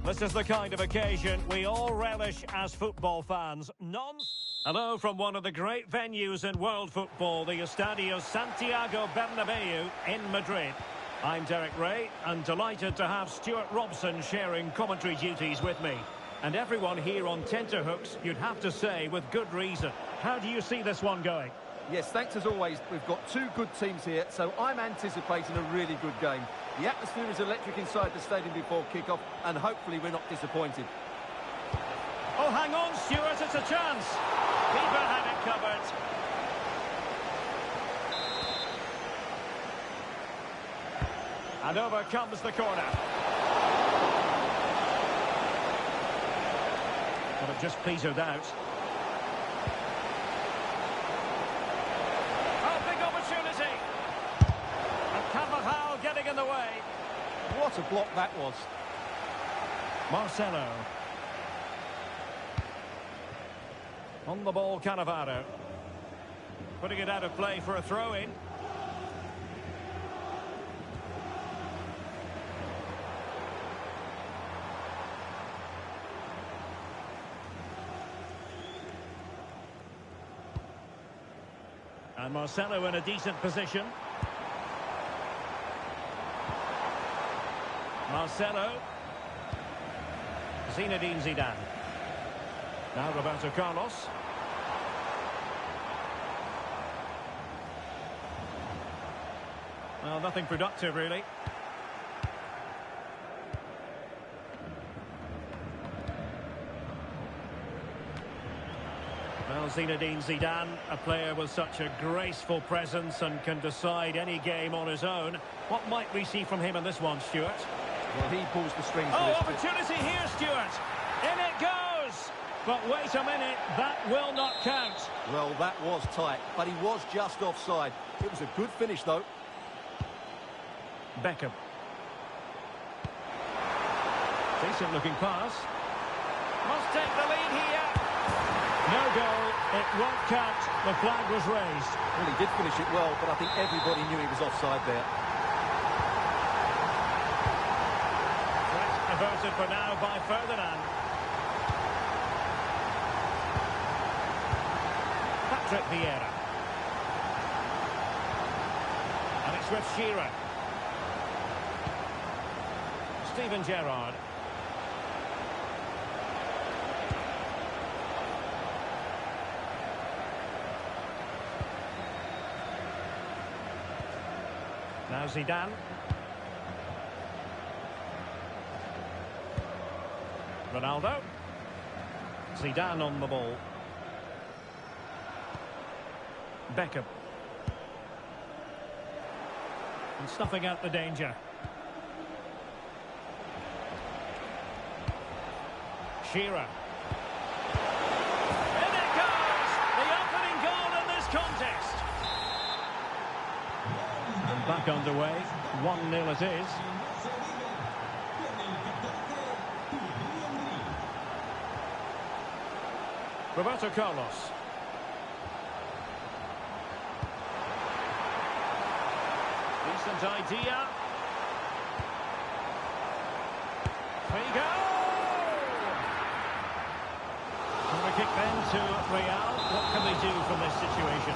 This is the kind of occasion we all relish as football fans. Hello from one of the great venues in world football, the Estadio Santiago Bernabeu in Madrid. I'm Derek Ray, and delighted to have Stuart Robson sharing commentary duties with me. And everyone here on tenterhooks, you'd have to say, with good reason. How do you see this one going? Yes, thanks as always. We've got two good teams here, so I'm anticipating a really good game. The atmosphere is electric inside the stadium before kick-off, and hopefully we're not disappointed. Oh, hang on, Stuart, it's a chance. Keeper had it covered. And over comes the corner. But it just petered out. Oh, big opportunity. And Carvajal getting in the way. What a block that was. Marcelo. On the ball, Cannavaro. Putting it out of play for a throw-in. And Marcelo in a decent position. Marcelo. Zinedine Zidane. Now Roberto Carlos. Well, nothing productive, really. Well, Zinedine Zidane, a player with such a graceful presence and can decide any game on his own. What might we see from him in this one, Stuart? Well, he pulls the strings. Oh, opportunity here, Stuart. In it goes. But wait a minute, that will not count. Well, that was tight, but he was just offside. It was a good finish, though. Beckham. Decent looking pass. Must take the lead here. No goal. It won't count. The flag was raised. Well, he did finish it well, but I think everybody knew he was offside there. Threat averted for now by Ferdinand. Patrick Vieira. And it's with Shearer. Steven Gerrard. Now Zidane. Ronaldo. Zidane on the ball. Beckham. And snuffing out the danger. Shearer. In it goes! The opening goal in this contest. And back underway. 1-0 it is. Roberto Carlos. Decent idea. Figo! And we kick then to Real. What can they do from this situation?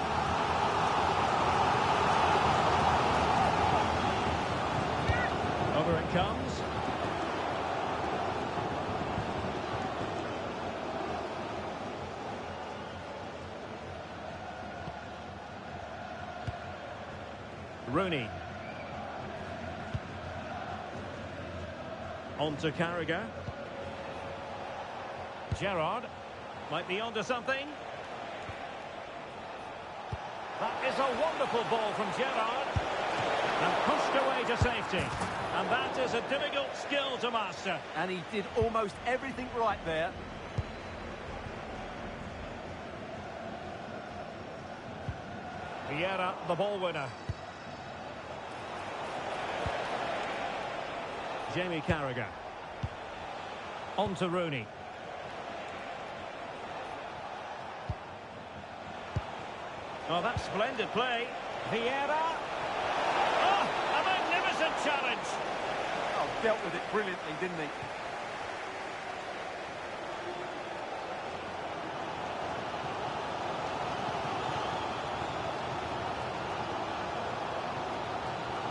Over it comes. Rooney. On to Carragher. Gerrard might be onto something. That is a wonderful ball from Gerrard. And pushed away to safety. And that is a difficult skill to master. And he did almost everything right there. Vieira, the ball winner. Jamie Carragher. On to Rooney. Oh, that's splendid play. Vieira. Oh, a magnificent challenge. Oh, dealt with it brilliantly, didn't he?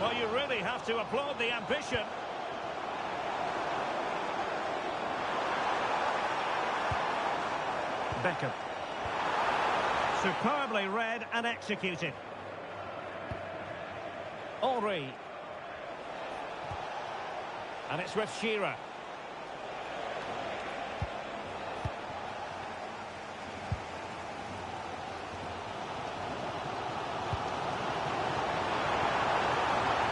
Well, you really have to applaud the ambition. Beckham. Superbly read and executed. Henry. And it's with Shearer.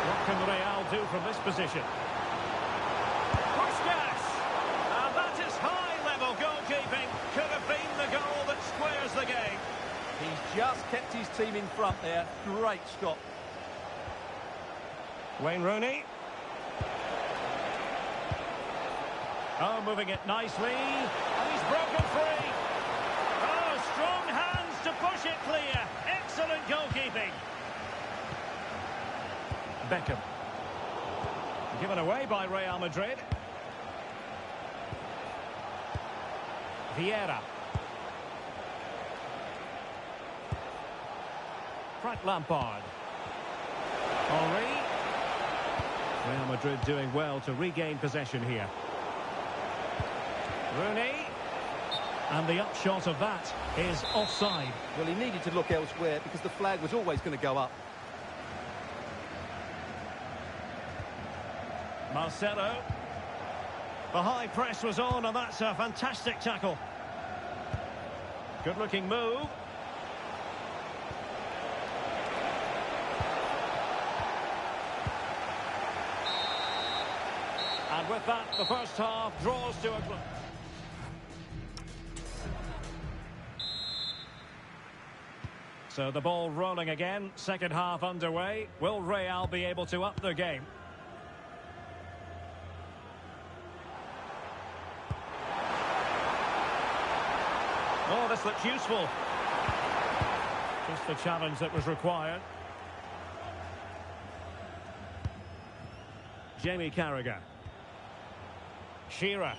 What can Real do from this position? Puskas! And that is high-level goalkeeping. Could have been the goal that squares the game. He's just kept his team in front there. Great stop. Wayne Rooney. Oh, moving it nicely. And he's broken free. Oh, strong hands to push it clear. Excellent goalkeeping. Beckham. Given away by Real Madrid. Vieira. Frank Lampard. Henry. Real Madrid doing well to regain possession here. Rooney. And the upshot of that is offside. Well, he needed to look elsewhere because the flag was always going to go up. Marcelo. The high press was on, and that's a fantastic tackle. Good-looking move. And with that, the first half draws to a close. So the ball rolling again, second half underway. Will Real be able to up their game? Oh, this looks useful. Just the challenge that was required. Jamie Carragher. Shearer.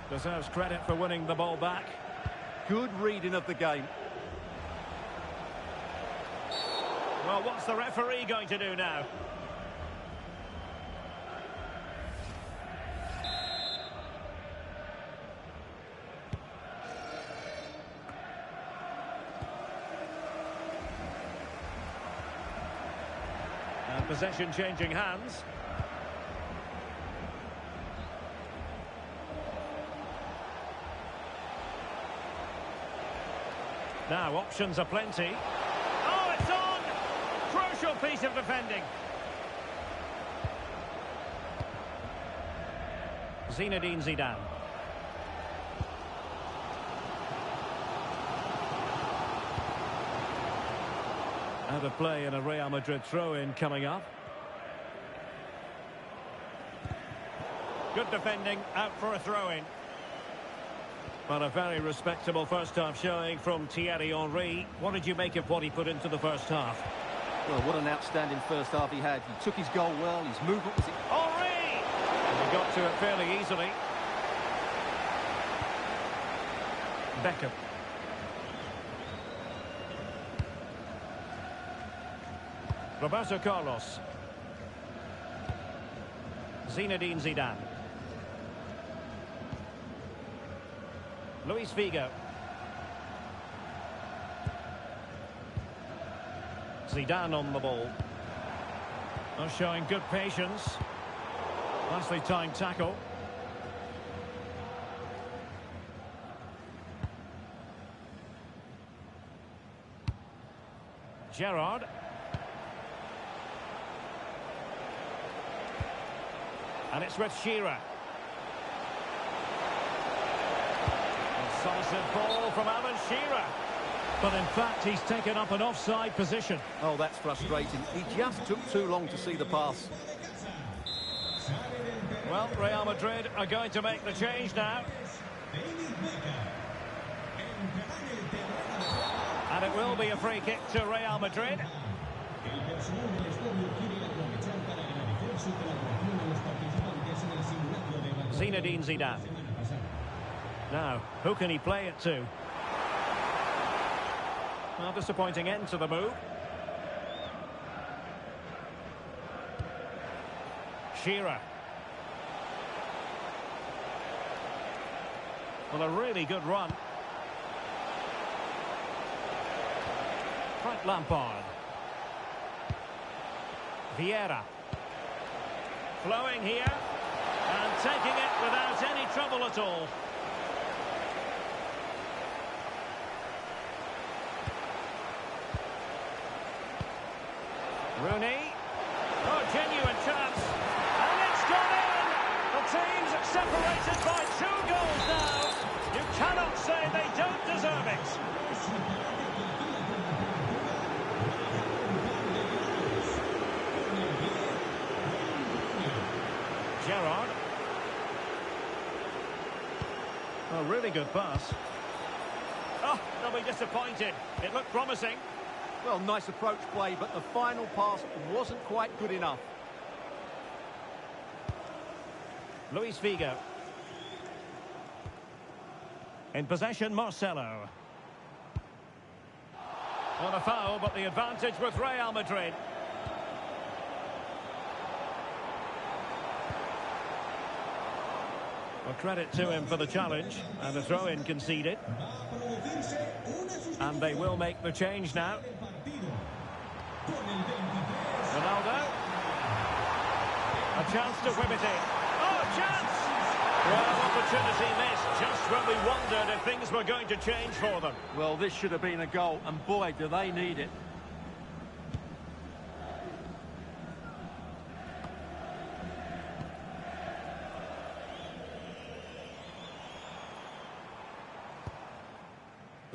Deserves credit for winning the ball back. Good reading of the game. Well, what's the referee going to do now? Possession changing hands. Now options are plenty. Oh, it's on! Crucial piece of defending. Zinedine Zidane. Out of play and a Real Madrid throw-in coming up. Good defending, out for a throw-in. Well, a very respectable first-half showing from Thierry Henry. What did you make of what he put into the first half? Well, what an outstanding first half he had. He took his goal well, his movement was... Henry! And he got to it fairly easily. Beckham. Roberto Carlos. Zinedine Zidane. Luis Figo. Zidane on the ball. Oh, showing good patience. Nicely timed tackle. Gerrard. And it's with Shearer. Decisive ball from Alan Shearer. But in fact, he's taken up an offside position. Oh, that's frustrating. He just took too long to see the pass. Well, Real Madrid are going to make the change now. And it will be a free kick to Real Madrid. Zinedine Zidane. Now, who can he play it to? Well, disappointing end to the move. Shearer. Well, a really good run. Frank Lampard. Vieira. Flowing here. And taking it without any trouble at all. Rooney. Oh, genuine chance. And it's gone in! The team's separated by 2 goals now. You cannot say they don't deserve it. Gerrard. Oh, really good pass. Oh, they'll be disappointed. It looked promising. Well, nice approach play, but the final pass wasn't quite good enough. Luis Figo. In possession, Marcelo. On a foul, but the advantage with Real Madrid. Well, credit to him for the challenge, and the throw-in conceded. And they will make the change now. Ronaldo. A chance to whip it in. Oh, chance! Well, opportunity missed, just when we wondered if things were going to change for them. Well, this should have been a goal, and boy, do they need it.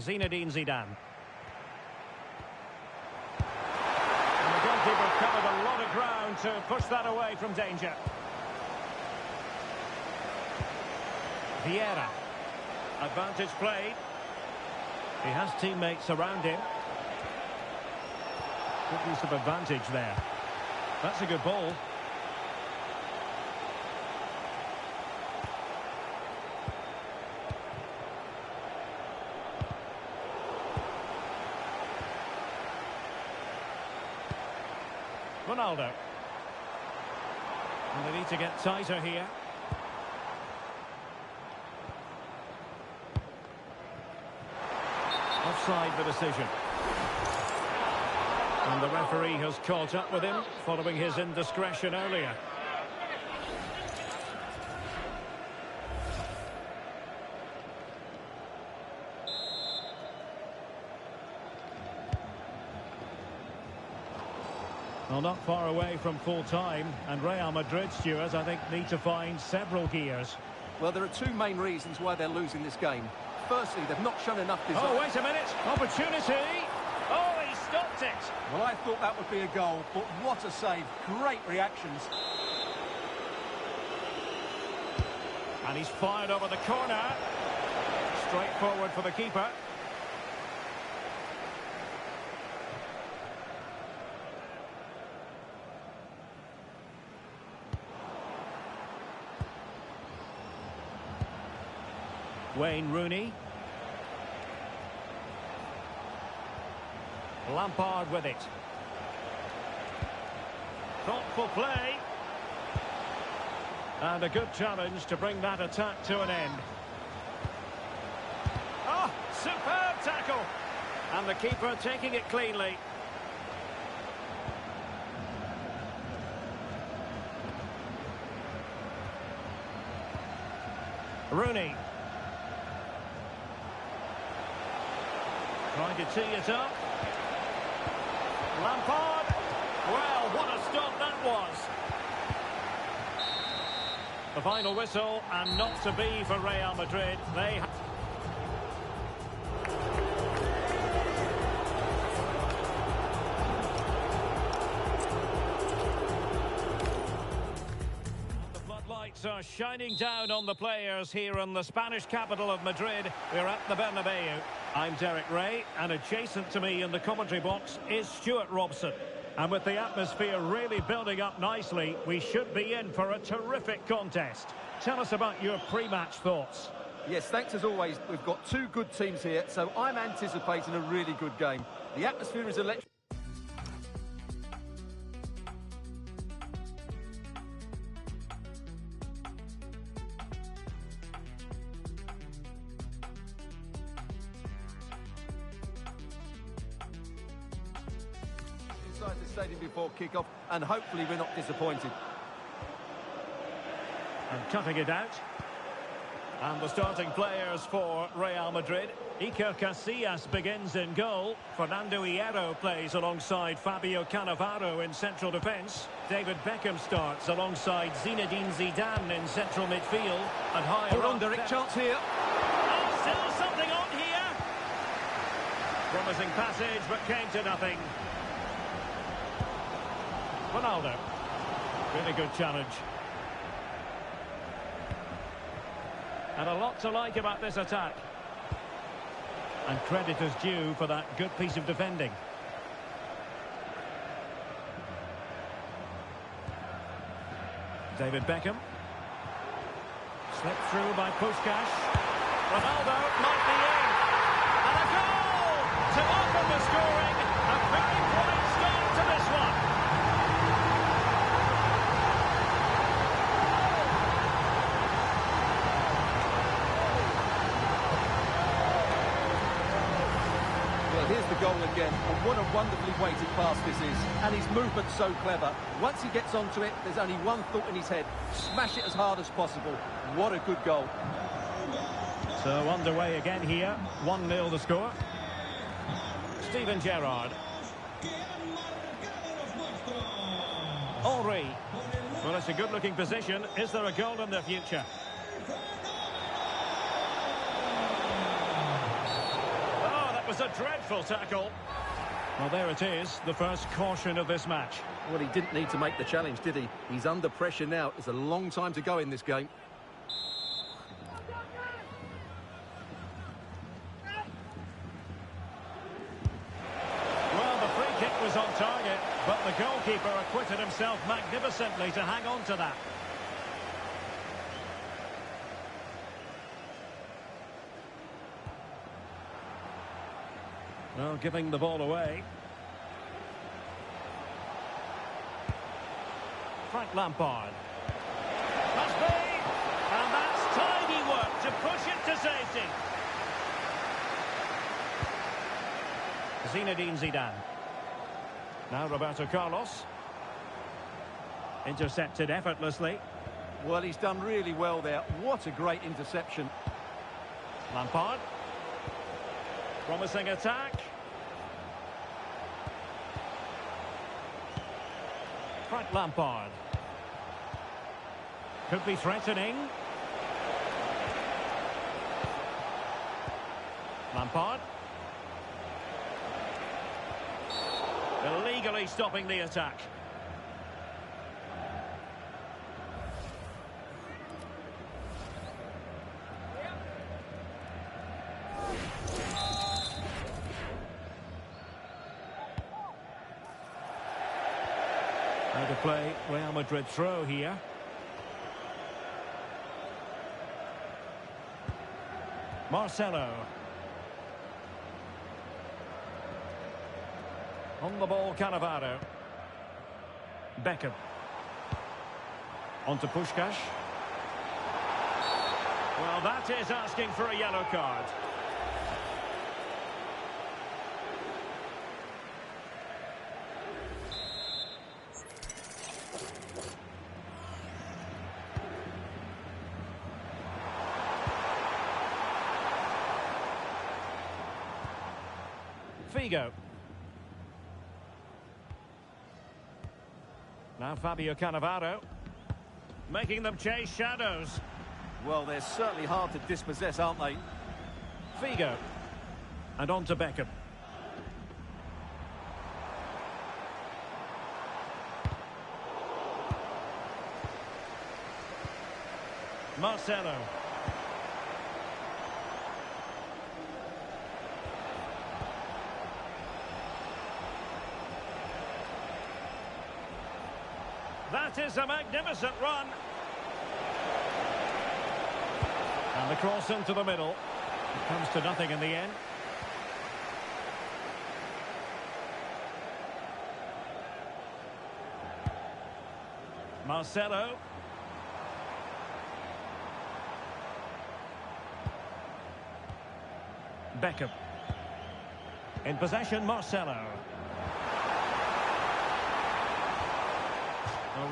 Zinedine Zidane. And the goalkeeper covered a lot of ground to push that away from danger. Vieira. Advantage played. He has teammates around him. Good use of advantage there. That's a good ball. Ronaldo. And they need to get tighter here. Offside the decision. And the referee has caught up with him following his indiscretion earlier. Well, not far away from full time, and Real Madrid, Stuart, I think, need to find several gears. Well, there are two main reasons why they're losing this game. Firstly, they've not shown enough desire. Oh, wait a minute. Opportunity. Oh, he stopped it. Well, I thought that would be a goal, but what a save. Great reactions. And he's fired over the corner. Straight forward for the keeper. Wayne Rooney. Lampard with it. Thoughtful play. And a good challenge to bring that attack to an end. Oh, superb tackle. And the keeper taking it cleanly. Rooney. Trying to tee it up. Lampard. Well, what a stop that was. The final whistle, and not to be for Real Madrid. They floodlights are shining down on the players here in the Spanish capital of Madrid. We're at the Bernabeu. I'm Derek Ray, and adjacent to me in the commentary box is Stuart Robson. And with the atmosphere really building up nicely, we should be in for a terrific contest. Tell us about your pre-match thoughts. Yes, thanks as always. We've got two good teams here, so I'm anticipating a really good game. The atmosphere is electric. Inside the stadium before kick-off, and hopefully we're not disappointed. And cutting it out. And the starting players for Real Madrid. Iker Casillas begins in goal. Fernando Hierro plays alongside Fabio Cannavaro in central defence. David Beckham starts alongside Zinedine Zidane in central midfield. And high Hold on, Derek, chance here. Oh, still something on here. Promising passage, but came to nothing. Ronaldo. Really good challenge. And a lot to like about this attack. And credit is due for that good piece of defending. David Beckham. Slipped through by Puskás. Ronaldo might be in. And a goal to open the scoring. A very quiet start to this one. Here's the goal again, and what a wonderfully weighted pass this is. And his movement's so clever. Once he gets onto it, there's only one thought in his head. Smash it as hard as possible. What a good goal. So underway again here. 1-0 the score. Steven Gerrard. Henry. Well, it's a good-looking position. Is there a goal in the future? Was a dreadful tackle. Well, there it is, the first caution of this match. Well, he didn't need to make the challenge, did he? He's under pressure now. It's a long time to go in this game. Well, the free kick was on target, but the goalkeeper acquitted himself magnificently to hang on to that. Well, giving the ball away. Frank Lampard. Must be! And that's tidy work to push it to safety. Zinedine Zidane. Now Roberto Carlos. Intercepted effortlessly. Well, he's done really well there. What a great interception. Lampard. Promising attack. Frank Lampard. Could be threatening. Lampard. Illegally stopping the attack. How to play Real Madrid throw here. Marcelo. On the ball, Cannavaro. Beckham. On to Puskás. Well, that is asking for a yellow card. Figo. Now Fabio Cannavaro. Making them chase shadows. Well, they're certainly hard to dispossess, aren't they? Figo. And on to Beckham. Marcelo. That is a magnificent run. And the cross into the middle. It comes to nothing in the end. Marcelo. Beckham. In possession, Marcelo.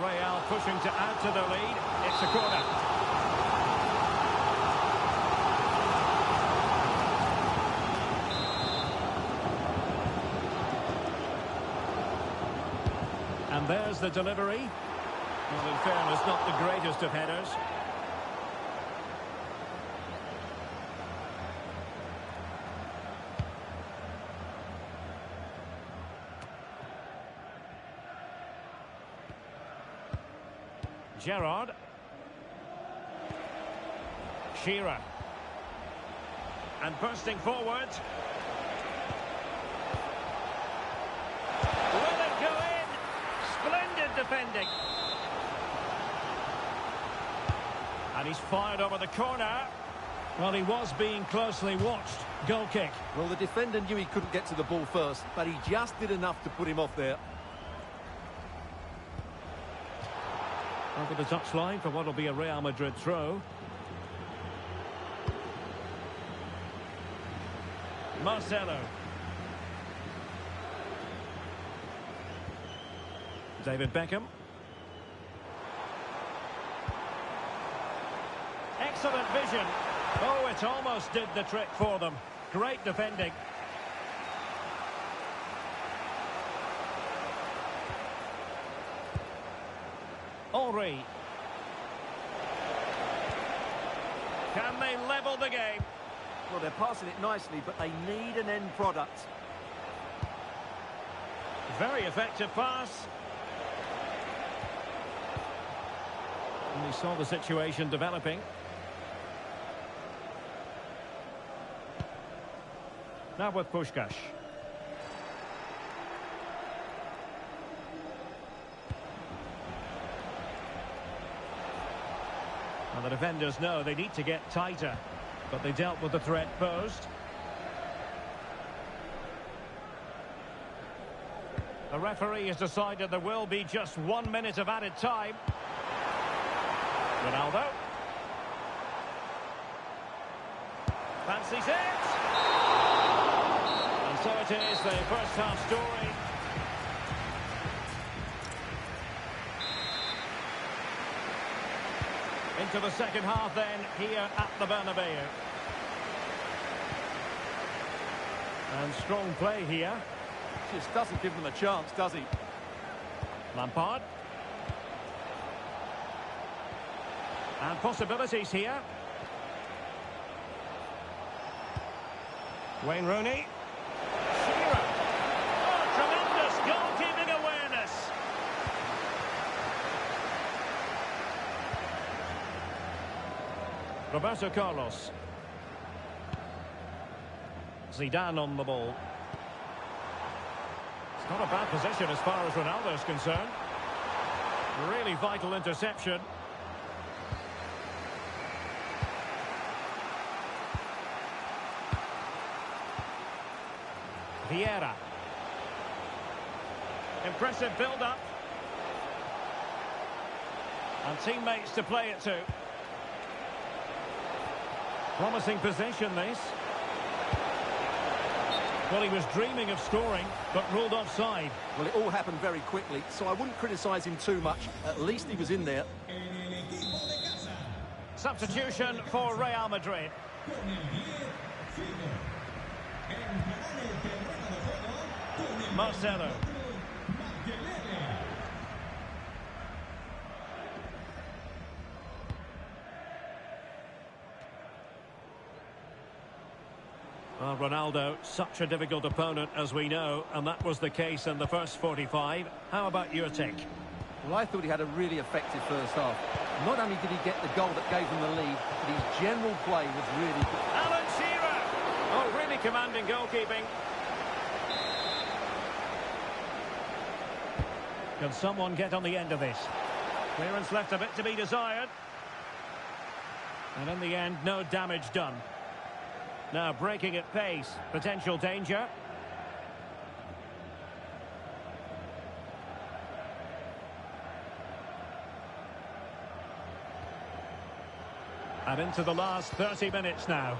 Real pushing to add to the lead. It's a corner. And there's the delivery. Well, in fairness, not the greatest of headers. Gerrard. Shearer. And bursting forward. Will it go in? Splendid defending. And he's fired over the corner. Well, he was being closely watched. Goal kick. Well, the defender knew he couldn't get to the ball first, but he just did enough to put him off there. Over the touchline for what will be a Real Madrid throw. Marcelo. David Beckham. Excellent vision. Oh, it almost did the trick for them. Great defending. Henry. Can they level the game? Well, they're passing it nicely, but they need an end product. Very effective pass. And we saw the situation developing. Now with Puskás. And the defenders know they need to get tighter, but they dealt with the threat posed. The referee has decided there will be just 1 minute of added time. Ronaldo. Fancies it. And so it is, the first half story. Into the second half then, here at the Bernabeu. And strong play here. Just doesn't give them a chance, does he? Lampard. And possibilities here. Wayne Rooney. Shearer. Oh, tremendous goalkeeping awareness. Roberto Carlos. Zidane on the ball. It's not a bad position as far as Ronaldo is concerned. Really vital interception. Vieira. Impressive build-up. And teammates to play it to. Promising possession, this. Well, he was dreaming of scoring, but ruled offside. Well, it all happened very quickly, so I wouldn't criticise him too much. At least he was in there. Substitution for Real Madrid. Marcelo. Well, Ronaldo, such a difficult opponent, as we know, and that was the case in the first 45. How about your take? Well, I thought he had a really effective first half. Not only did he get the goal that gave him the lead, but his general play was really good. Alan Shearer! Oh, really commanding goalkeeping. Can someone get on the end of this? Clearance left a bit to be desired. And in the end, no damage done. Now breaking at pace, potential danger. And into the last 30 minutes now.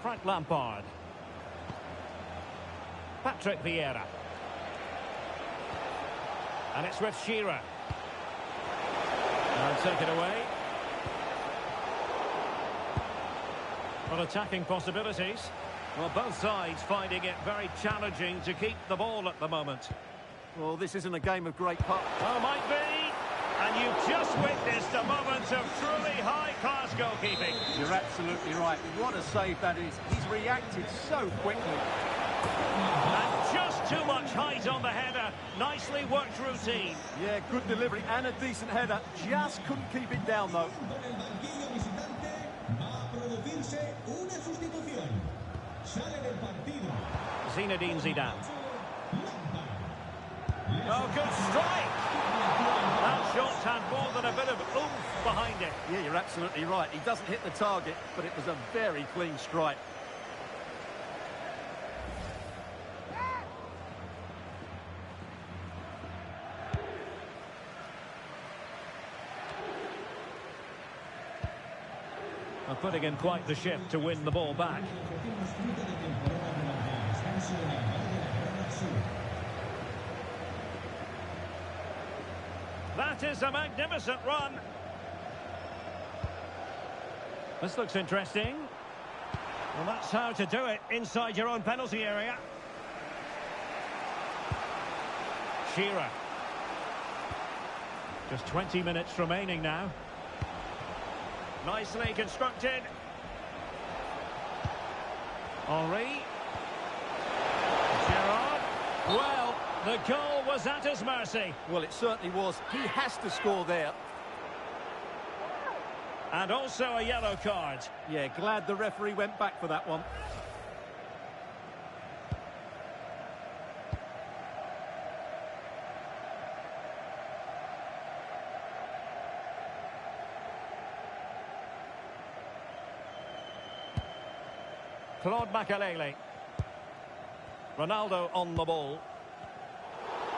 Frank Lampard. Patrick Vieira. And it's with Shearer. And take it away. Well, attacking possibilities. Well, both sides finding it very challenging to keep the ball at the moment. Well, this isn't a game of great putt. Well, might be. And you've just witnessed a moment of truly high-class goalkeeping. You're absolutely right. What a save that is. He's reacted so quickly. And just too much height on the header. Nicely worked routine. Yeah, good delivery and a decent header. Just couldn't keep it down, though. Zinedine Zidane. Oh, good strike. That shot had more than a bit of oomph behind it. Yeah, you're absolutely right. He doesn't hit the target, but it was a very clean strike. Putting in quite the shift to win the ball back. That is a magnificent run. This looks interesting. Well, that's how to do it inside your own penalty area. Shearer. Just 20 minutes remaining now. Nicely constructed. Henry. Gerrard. Well, the goal was at his mercy. Well, it certainly was. He has to score there. And also a yellow card. Yeah, glad the referee went back for that one. Claude Makelele. Ronaldo on the ball.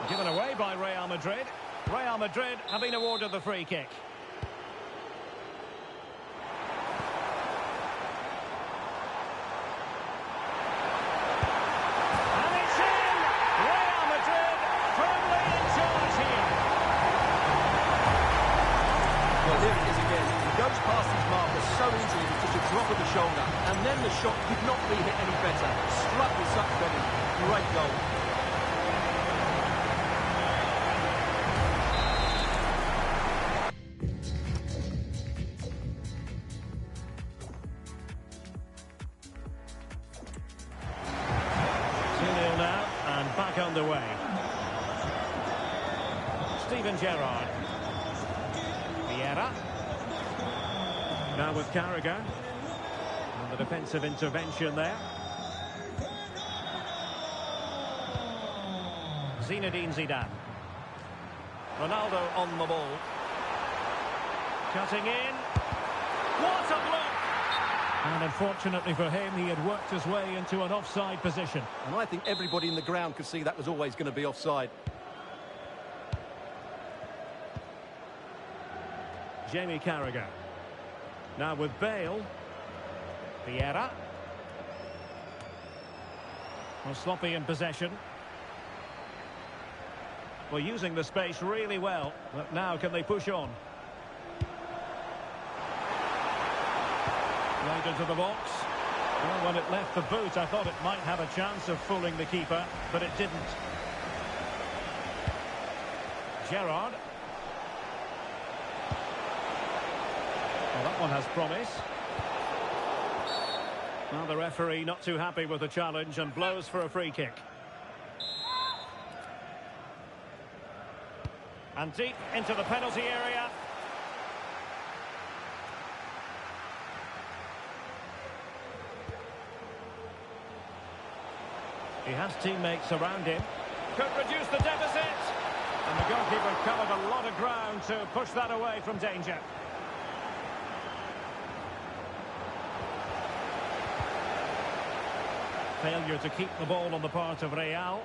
Given away by Real Madrid. Real Madrid have been awarded the free kick. for the shoulder, and then the shot could not be hit any better. Struck with such venom. Great goal. 2-0 now, and back underway. Steven Gerrard. Vieira. Now with Carragher. And the defensive intervention there. Zinedine Zidane. Ronaldo on the ball. Cutting in. What a block! And unfortunately for him, he had worked his way into an offside position. And I think everybody in the ground could see that was always going to be offside. Jamie Carragher. Now with Bale. Vieira. Well, sloppy in possession. Well, using the space really well. But now can they push on? Right into the box. Well, when it left the boot, I thought it might have a chance of fooling the keeper, but it didn't. Gerrard. Well, that one has promise. Well, the referee not too happy with the challenge and blows for a free kick. And deep into the penalty area. He has teammates around him. Could reduce the deficit. And the goalkeeper covered a lot of ground to push that away from danger. Failure to keep the ball on the part of Real.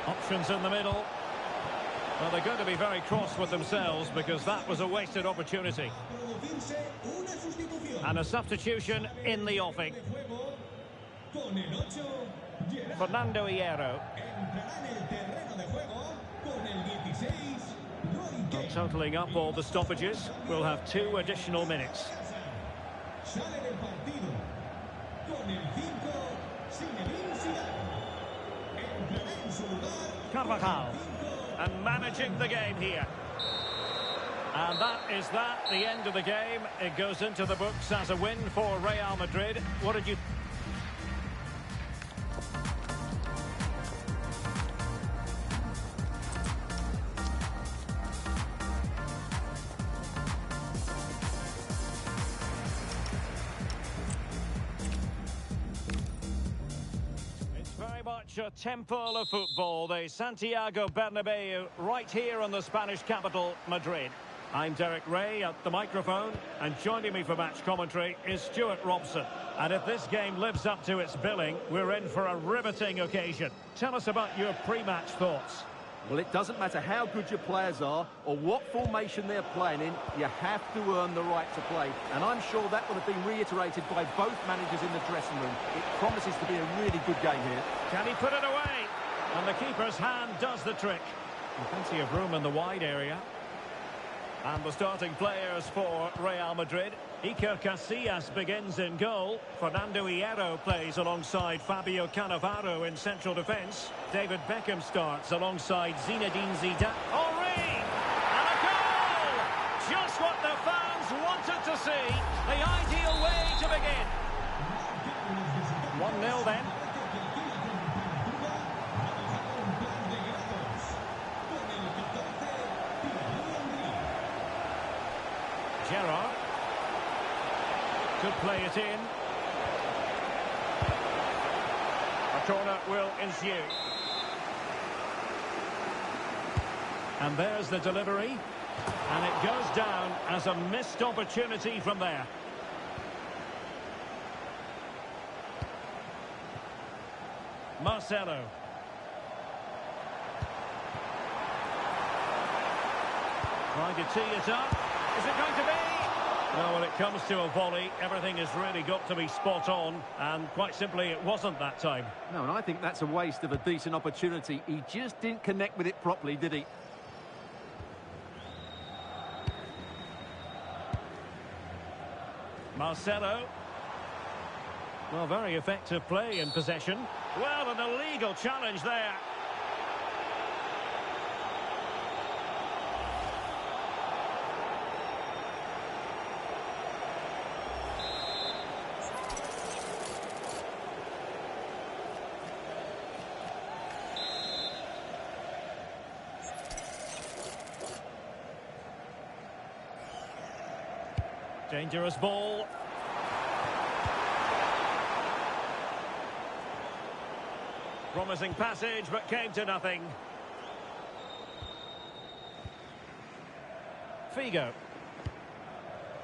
Options in the middle. Well, they're going to be very cross with themselves because that was a wasted opportunity. And a substitution in the offing. Fernando Hierro. Well, totalling up all the stoppages, we'll have 2 additional minutes. Carvajal. And managing the game here. And that is that, the end of the game. It goes into the books as a win for Real Madrid. What did you... A temple of football, the Santiago Bernabeu, right here in the Spanish capital, Madrid. I'm Derek Ray at the microphone, and joining me for match commentary is Stuart Robson. And if this game lives up to its billing, we're in for a riveting occasion. Tell us about your pre-match thoughts. Well, it doesn't matter how good your players are or what formation they're playing in, you have to earn the right to play. And I'm sure that will have been reiterated by both managers in the dressing room. It promises to be a really good game here. Can he put it away? And the keeper's hand does the trick. Plenty of room in the wide area. And the starting players for Real Madrid. Iker Casillas begins in goal. Fernando Hierro plays alongside Fabio Cannavaro in central defence. David Beckham starts alongside Zinedine Zidane. Henry! And a goal! Just what the fans wanted to see. The ideal way to begin. 1-0 then. Gerrard could play it in. A corner will ensue. And there's the delivery. And it goes down as a missed opportunity from there. Marcelo. Trying to tee it up. Is it going to be? No, when it comes to a volley, everything has really got to be spot on, and quite simply, it wasn't that time. No, and I think that's a waste of a decent opportunity. He just didn't connect with it properly, did he? Marcelo. Well, very effective play in possession. Well, an illegal challenge there. Dangerous ball. Promising passage, but came to nothing. Figo.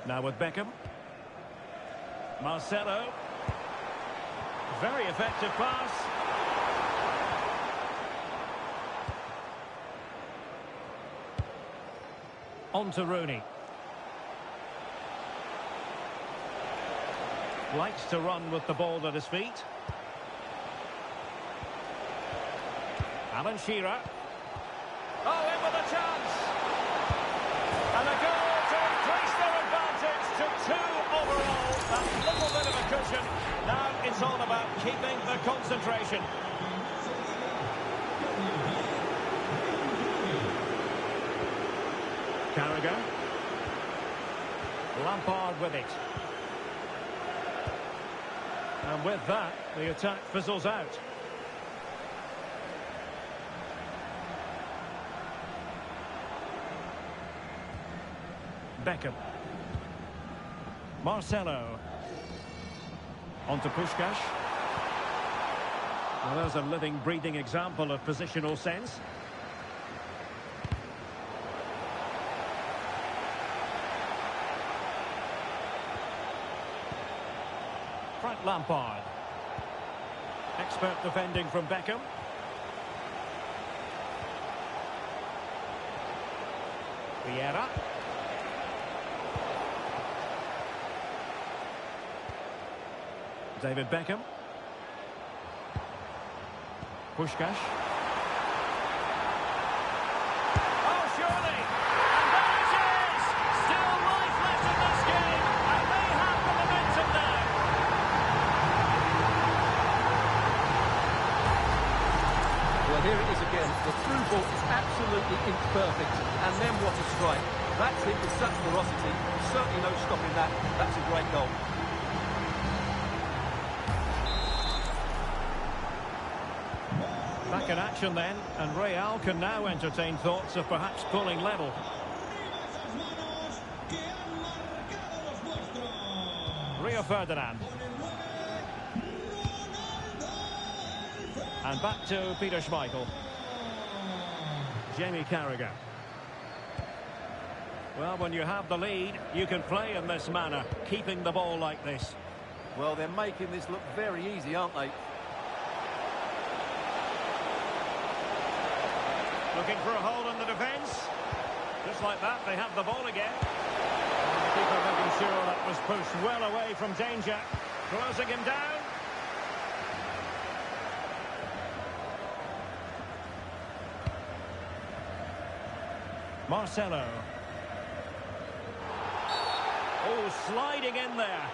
Now with Beckham. Marcelo. Very effective pass. On to Rooney. Likes to run with the ball at his feet. Alan Shearer. Oh, in with a chance. And a goal to increase their advantage to 2 overall. That little bit of a cushion. Now it's all about keeping the concentration. Carragher. Lampard with it. And with that, the attack fizzles out. Beckham. Marcelo. On to Puskás. Well, there's a living, breathing example of positional sense. Frank Lampard. Expert defending from Beckham. Vieira. David Beckham. Puskás. Oh, surely! And there it is! Still life left in this game, and they have the momentum now. Well, here it is again. The through ball is absolutely imperfect. And then what a strike. That's hit with such ferocity. Certainly no stopping that. That's a great goal. Back in action then, and Real can now entertain thoughts of perhaps pulling level. Rio Ferdinand. And back to Peter Schmeichel. Jamie Carragher. Well, when you have the lead, you can play in this manner, keeping the ball like this. Well, they're making this look very easy, aren't they? Looking for a hole in the defence. Just like that, they have the ball again. And the keeper making sure that was pushed well away from danger. Closing him down. Marcelo. Oh, sliding in there.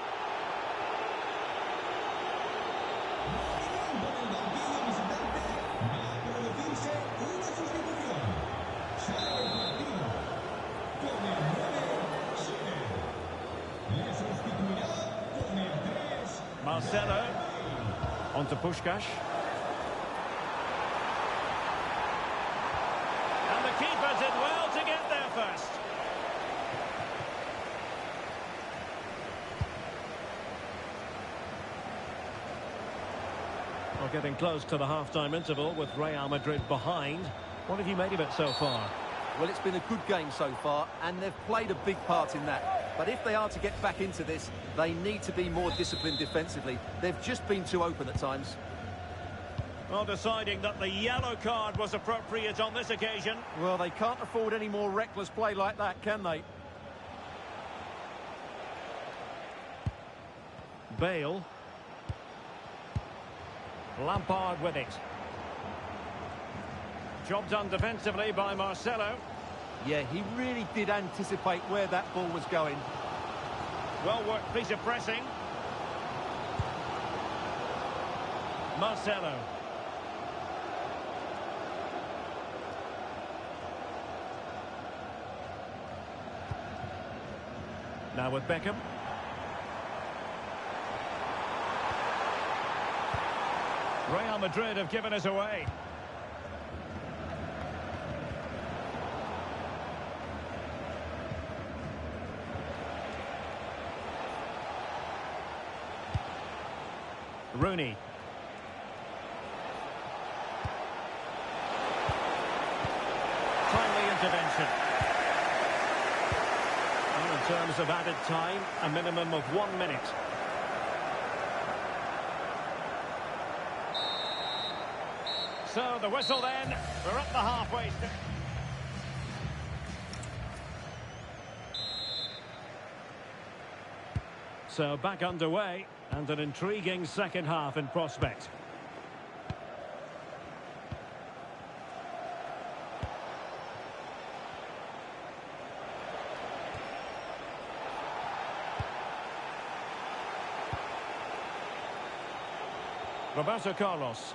Marcelo. On to Puskás. And the keeper did well to get there first. We're getting close to the half-time interval with Real Madrid behind. What have you made of it so far? Well, it's been a good game so far, and they've played a big part in that. But if they are to get back into this, they need to be more disciplined defensively. They've just been too open at times. Well, deciding that the yellow card was appropriate on this occasion. Well, they can't afford any more reckless play like that, can they? Bale. Lampard with it. Job done defensively by Marcelo. Yeah, he really did anticipate where that ball was going. Well worked piece of pressing. Marcelo. Now with Beckham. Real Madrid have given us away. Rooney. Timely intervention. Well, in terms of added time, a minimum of 1 minute. So the whistle then, we're up the halfway stage. So back underway, and an intriguing second half in prospect. Roberto Carlos.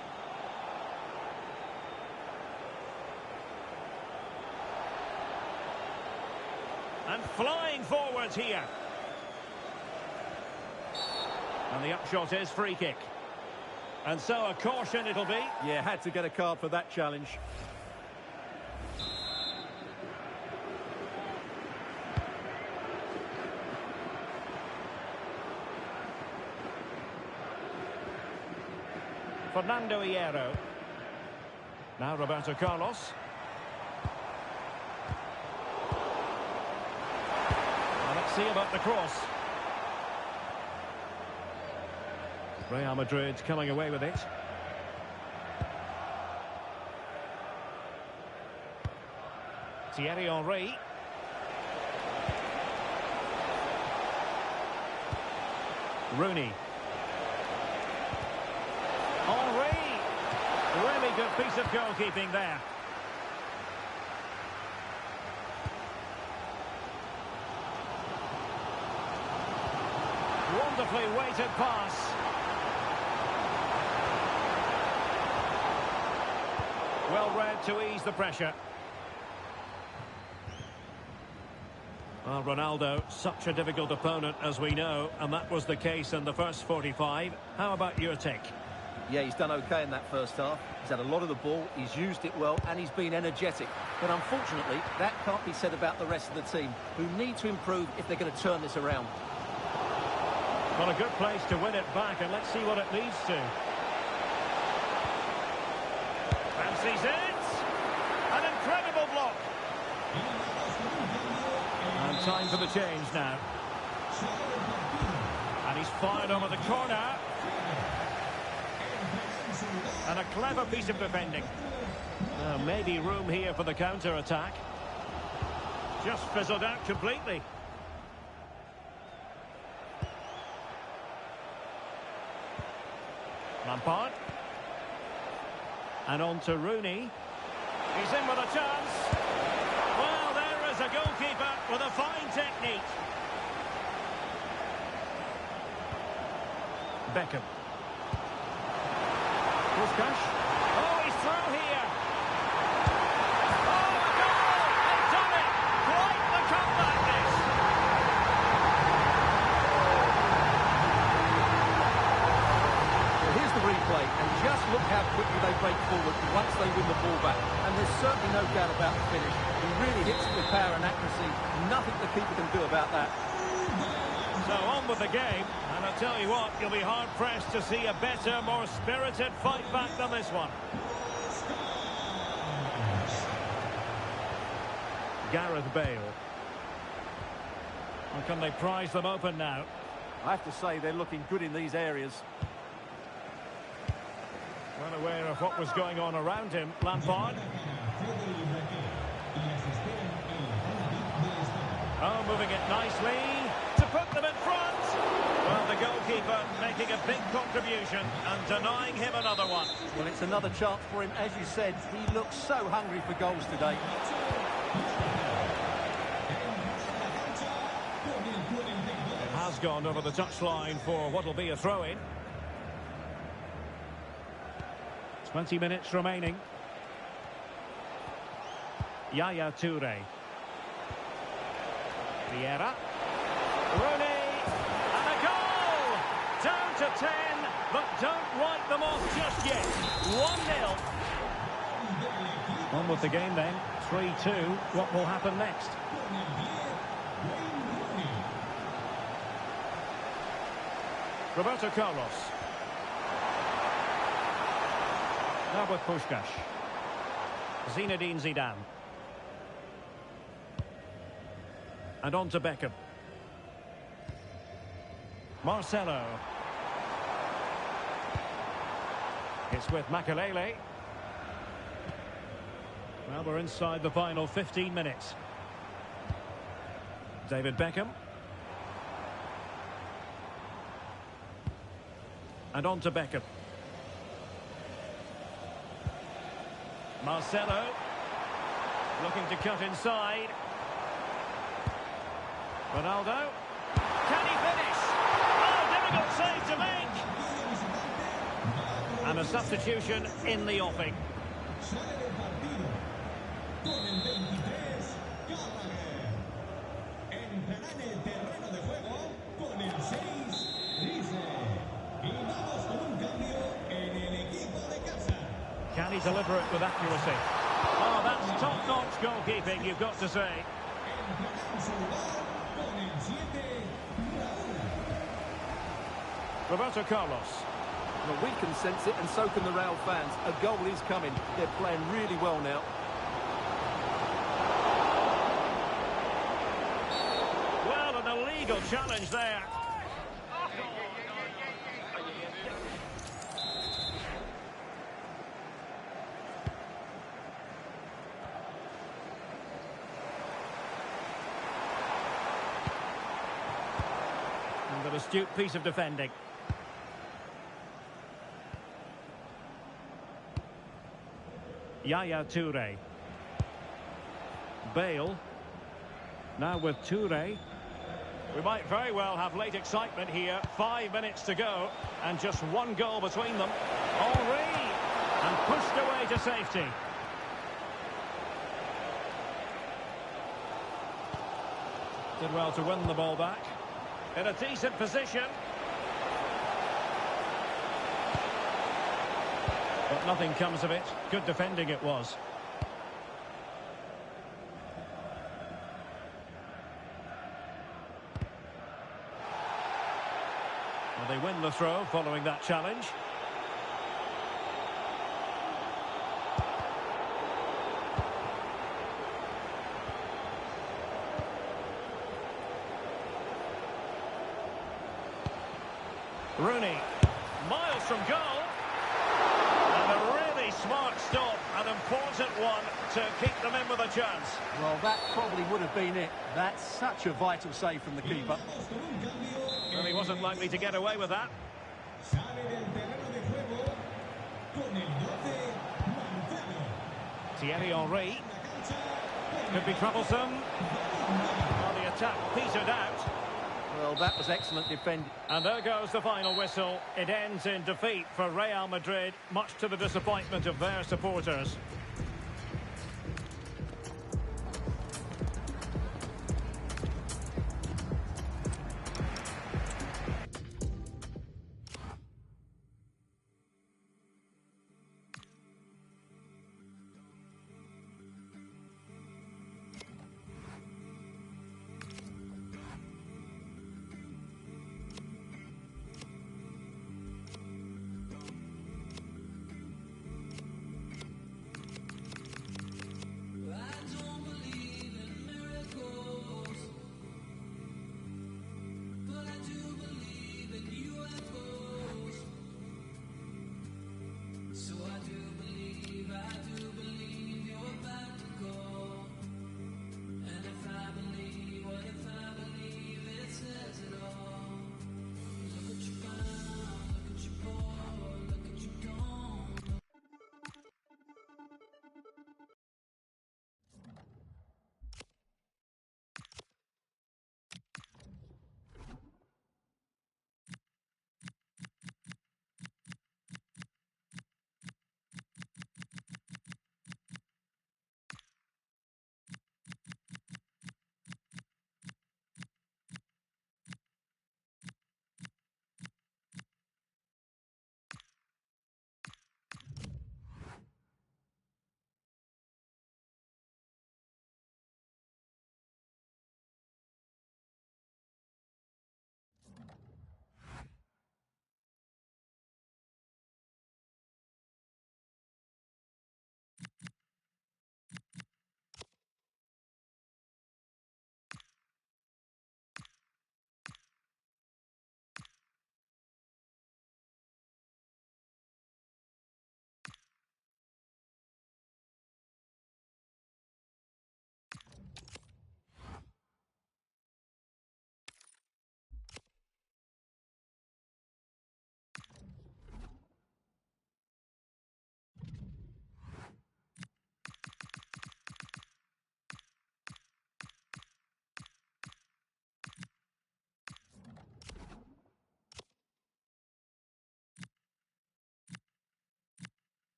And flying forwards here. And the upshot is free kick. And so a caution it'll be. Yeah, had to get a card for that challenge. Fernando Hierro. Now Roberto Carlos. Well, let's see about the cross. Real Madrid coming away with it. Thierry Henry. Rooney. Henry. Really good piece of goalkeeping there. Wonderfully weighted pass. Well read to ease the pressure. Well, Ronaldo, such a difficult opponent as we know, and that was the case in the first 45. How about your take? Yeah, he's done okay in that first half. He's had a lot of the ball, he's used it well, and he's been energetic. But unfortunately, that can't be said about the rest of the team, who need to improve if they're going to turn this around. Well, a good place to win it back, and let's see what it leads to. Fancies it. An incredible block. And time for the change now. And he's fired over the corner. And a clever piece of defending. Maybe room here for the counter-attack. Just fizzled out completely. Lampard. And on to Rooney. He's in with a chance. Well, there is a goalkeeper with a fine technique. Beckham. Puskas. Oh, he's through here. Oh, the goal! They've done it! Quite the comeback, this. Well, here's the replay, and just look how quickly they break forward once they win the ball back. And there's certainly no doubt about the finish. He really hits it with power and accuracy. Nothing the keeper can do about that. So on with the game, and I'll tell you what, you'll be hard-pressed to see a better, more spirited fight back than this one. Gareth Bale. Or can they prise them open now? I have to say they're looking good in these areas. Well aware of what was going on around him, Lampard. Oh, moving it nicely to put them in front. Well, the goalkeeper making a big contribution and denying him another one. Well, it's another chance for him. As you said, he looks so hungry for goals today. It has has gone over the touchline for what will be a throw-in. 20 minutes remaining. Yaya Toure. Vieira. Rooney. And a goal! Down to 10, but don't write them off just yet. 1-0. On with the game then. 3-2. What will happen next? Roberto Carlos. Now with Puskás. Zinedine Zidane. And on to Beckham. Marcelo. It's with Makelele. Well, we're inside the final 15 minutes. David Beckham. And on to Beckham. Marcelo. Looking to cut inside. Ronaldo. Can he finish? Oh, difficult save to make. And a substitution in the offing. Can he deliver it with accuracy? Oh, that's top-notch goalkeeping, you've got to say. Roberto Carlos. Well, we can sense it, and so can the Real fans. A goal is coming. They're playing really well now. Well, an illegal challenge there. And an astute piece of defending. Yaya Toure. Bale. Now with Toure. We might very well have late excitement here. 5 minutes to go. And just one goal between them. Henry. And pushed away to safety. Did well to win the ball back. In a decent position. But nothing comes of it. Good defending it was. Well, they win the throw following that challenge. Rooney. Miles from goal. Smart stop, an important one to keep them in with a chance. Well, that probably would have been it. That's such a vital save from the keeper. Well, he wasn't likely to get away with that. Thierry Henry. Could be troublesome. Well, the attack petered out. Well, that was excellent defending. And there goes the final whistle. It ends in defeat for Real Madrid, much to the disappointment of their supporters.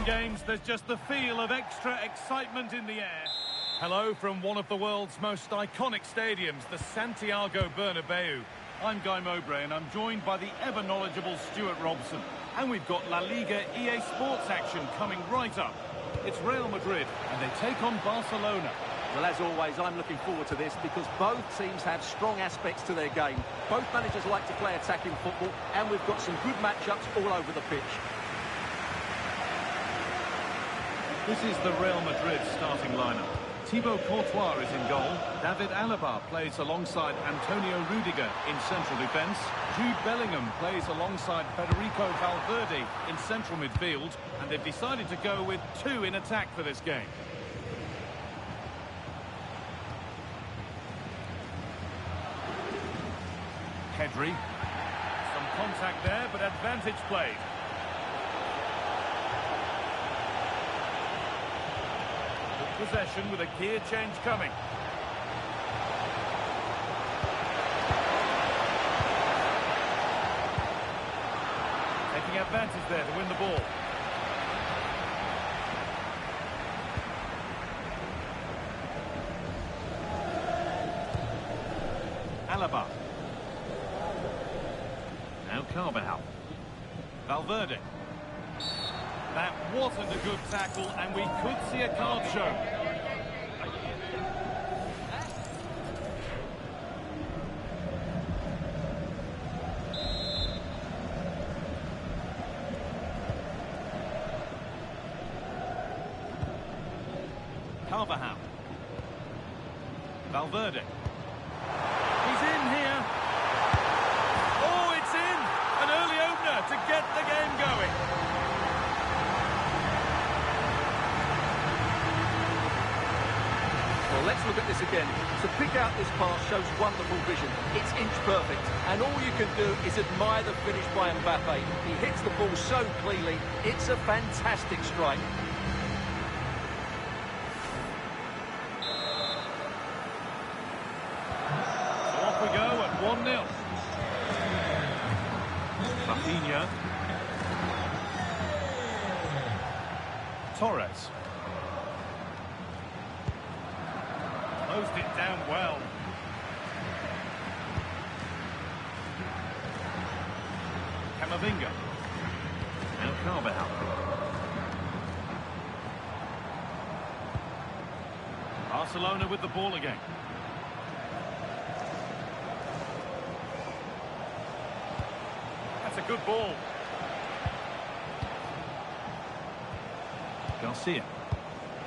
games, there's just the feel of extra excitement in the air. Hello from one of the world's most iconic stadiums, the Santiago Bernabeu. I'm Guy Mowbray and I'm joined by the ever-knowledgeable Stuart Robson. And we've got La Liga EA Sports action coming right up. It's Real Madrid and they take on Barcelona. Well, as always, I'm looking forward to this because both teams have strong aspects to their game. Both managers like to play attacking football, and we've got some good matchups all over the pitch. This is the Real Madrid starting lineup. Thibaut Courtois is in goal. David Alaba plays alongside Antonio Rudiger in central defence. Jude Bellingham plays alongside Federico Valverde in central midfield. And they've decided to go with two in attack for this game. Pedri. Some contact there, but advantage played. Good possession with a gear change coming. Taking advantage there to win the ball. Alaba. Now Carvajal. Valverde. That wasn't a good tackle, and we could see a card show. Carvajal. Valverde. He's in here. Oh, it's in! An early opener to get the game going. Well, let's look at this again. To pick out this pass shows wonderful vision. It's inch perfect, and all you can do is admire the finish by Mbappe. He hits the ball so cleanly. It's a fantastic strike. So off we go at 1-0. Rafinha. Torres. Closed it down well. Camavinga. Now Carvajal. Barcelona with the ball again. That's a good ball. Garcia.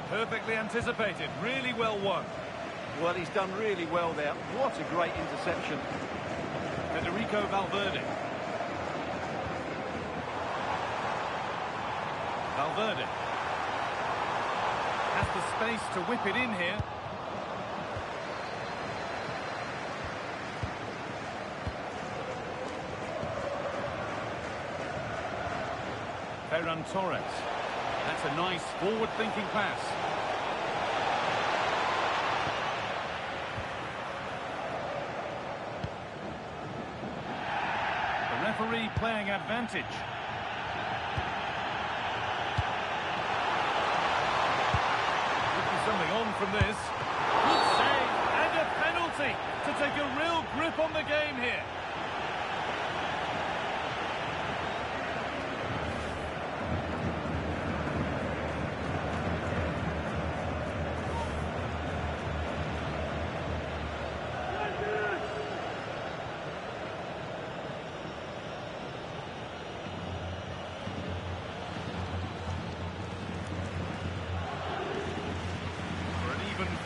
Perfectly anticipated. Really well won. Well, he's done really well there. What a great interception. Federico Valverde. Valverde. Has the space to whip it in here. Ferran Torres. That's a nice forward-thinking pass. Referee playing advantage. Could be something on from this. Good save and a penalty to take a real grip on the game here.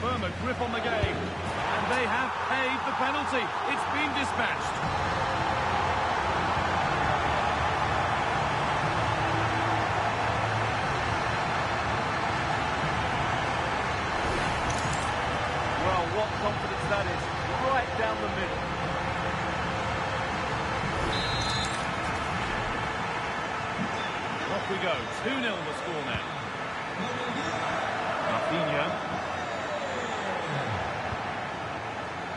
Firmer grip on the game, and they have paid the penalty. It's been dispatched. Well, what confidence that is. Right down the middle. Off we go. 2-0 the score now. Rafinha.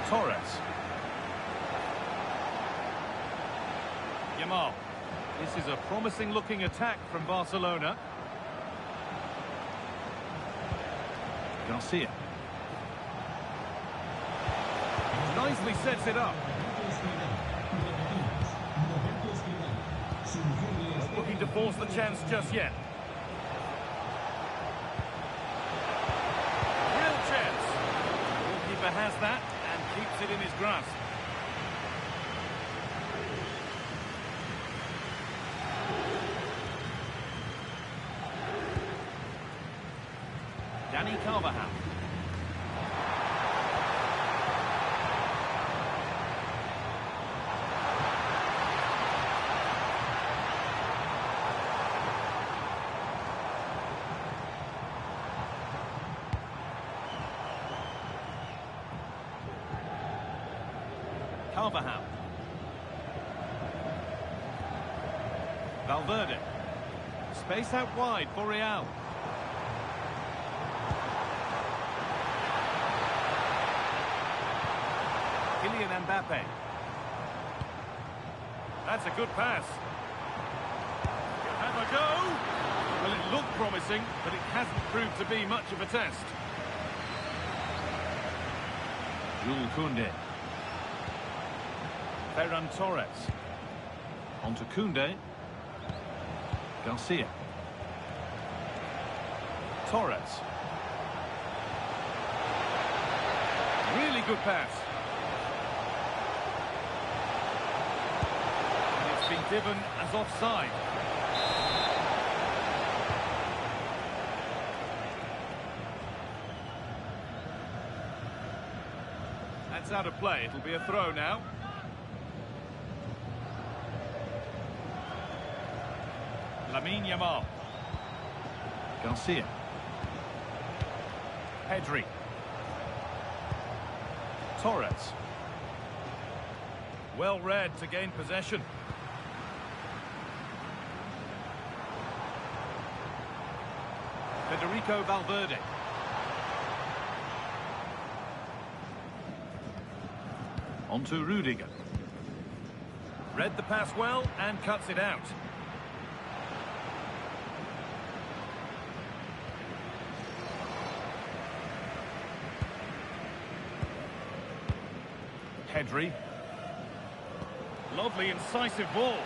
Torres. Yamal. This is a promising looking attack from Barcelona. Garcia. Nicely sets it up. Not looking to force the chance just yet. Real chance. The goalkeeper has that and keeps it in his grasp. Dani Carvajal. Carvajal. Valverde. Space out wide for Real. Kylian Mbappe. That's a good pass. Have a go. Well, it looked promising, but it hasn't proved to be much of a test. Jules Koundé. Ferran Torres. On to Koundé. Garcia. Torres. Really good pass. And it's been given as offside. That's out of play. It'll be a throw now. Lamine Yamal. Garcia. Pedri. Torres. Well read to gain possession. Federico Valverde. On to Rudiger. Read the pass well and cuts it out. Pedri. Lovely incisive ball.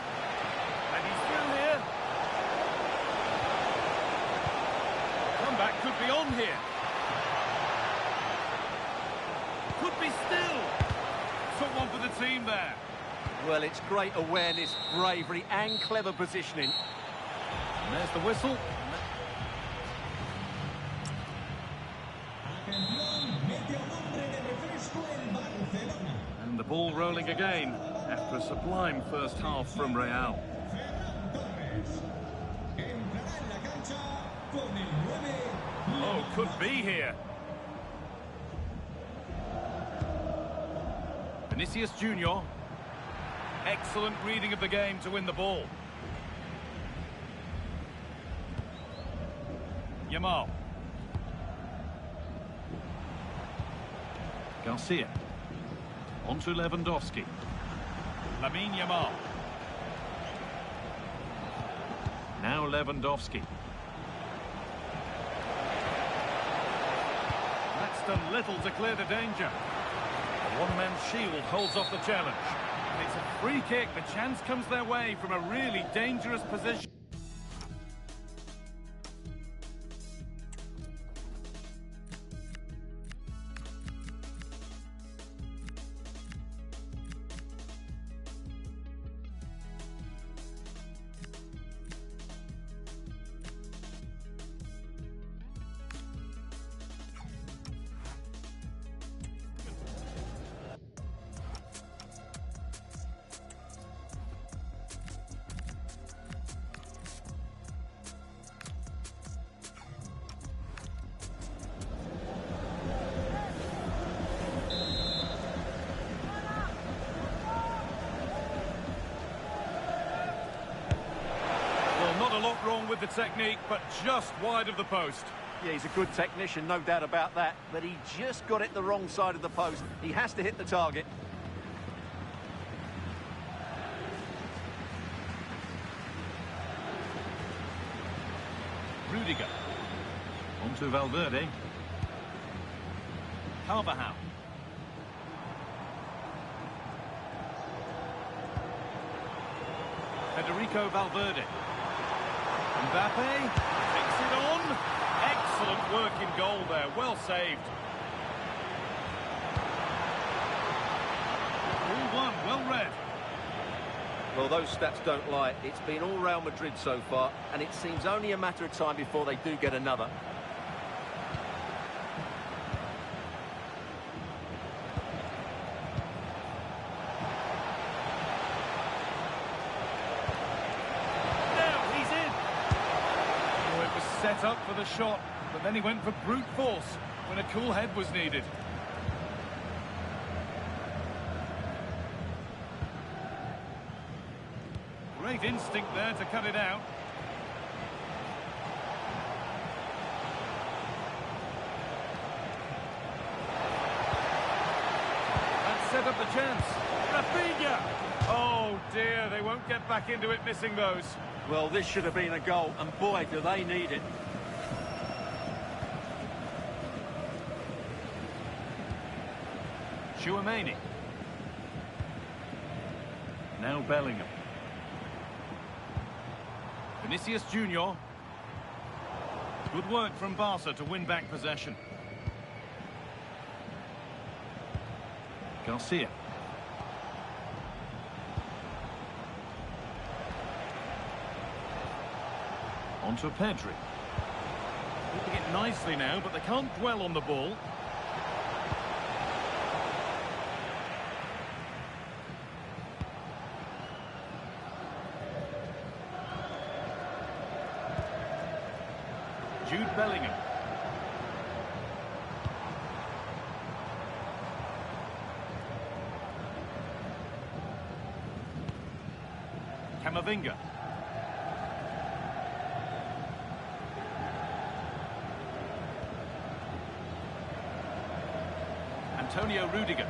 And he's through here. Comeback could be on here. Could be still. Someone for the team there. Well, it's great awareness, bravery and clever positioning. And there's the whistle. And the ball rolling again after a sublime first half from Real. Oh, could be here. Vinicius Junior. Excellent reading of the game to win the ball. Yamal. Garcia. On to Lewandowski. Lamine Yamal. Now Lewandowski. That's done little to clear the danger. A one-man shield holds off the challenge. And it's a free kick. The chance comes their way from a really dangerous position. Not a lot wrong with the technique, but just wide of the post. Yeah, he's a good technician, no doubt about that. But he just got it the wrong side of the post. He has to hit the target. Rudiger. On to Valverde. Carvajal. Federico Valverde. Mbappe takes it on. Excellent work in goal there. Well saved. All one, well read. Well, those stats don't lie. It's been all Real Madrid so far, and it seems only a matter of time before they do get another. Set up for the shot, but then he went for brute force when a cool head was needed. Great instinct there to cut it out. That set up the chance. Rafinha! Oh dear, they won't get back into it missing those. Well, this should have been a goal, and boy, do they need it. Tchouaméni. Now Bellingham. Vinicius Junior. Good work from Barca to win back possession. Garcia. On to Pedri. Keeping it nicely now, but they can't dwell on the ball. Jude Bellingham. Camavinga. Antonio Rudiger.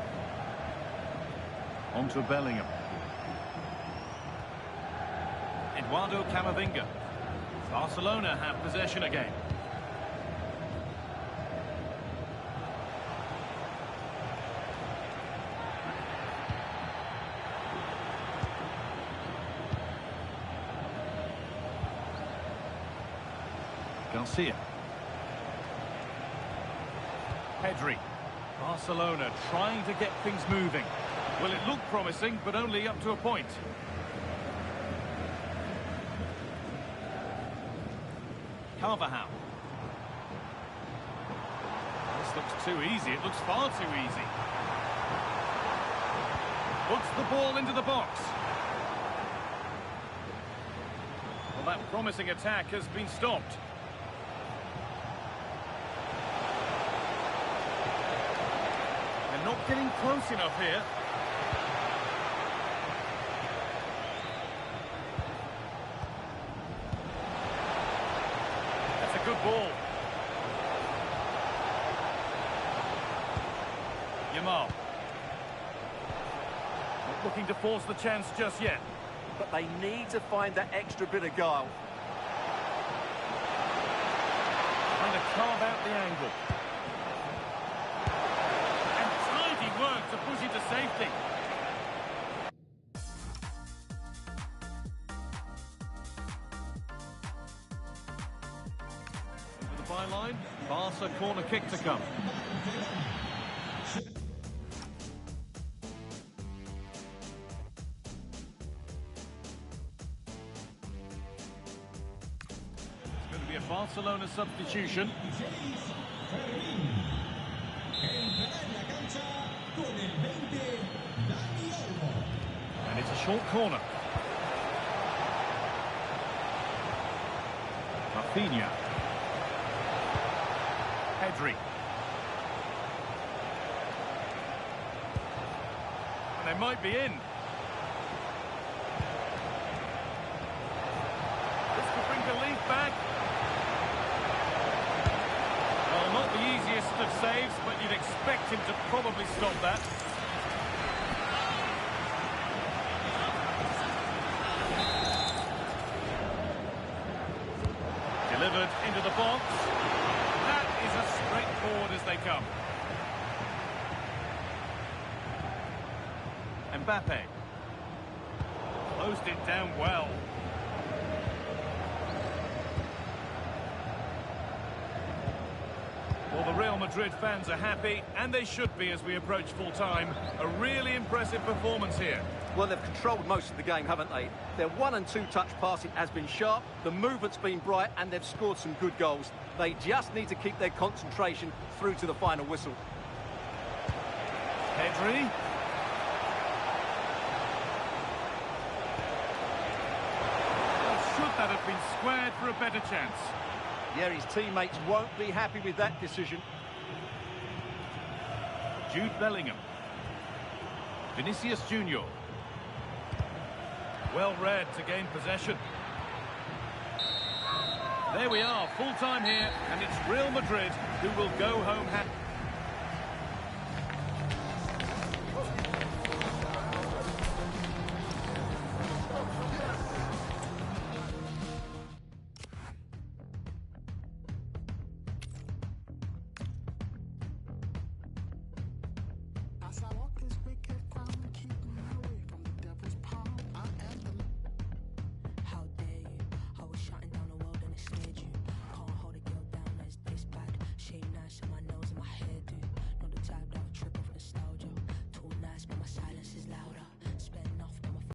On to Bellingham. Eduardo Camavinga. Barcelona have possession again. Garcia. Pedri. Barcelona trying to get things moving. Well, it looked promising, but only up to a point. Carvajal. This looks too easy. It looks far too easy. Puts the ball into the box. Well, that promising attack has been stopped. They're not getting close enough here. That's a good ball. Yamal. Not looking to force the chance just yet. But they need to find that extra bit of guile. Trying to carve out the angle. And tidy work to push it to safety. Over the byline, Barca corner kick to come. Barcelona substitution. And it's a short corner. Rafinha. Pedri. And they might be in. This could bring the lead back. Not the easiest of saves, but you'd expect him to probably stop that. Delivered into the box. That is as straightforward as they come. Mbappe. Closed it down well. Well, the Real Madrid fans are happy, and they should be as we approach full-time. A really impressive performance here. Well, they've controlled most of the game, haven't they? Their 1- and 2-touch passing has been sharp, the movement's been bright, and they've scored some good goals. They just need to keep their concentration through to the final whistle. Pedri. Well, should that have been squared for a better chance? Yeah, his teammates won't be happy with that decision. Jude Bellingham. Vinicius Junior. Well read to gain possession. There we are, full time here, and it's Real Madrid who will go home happy.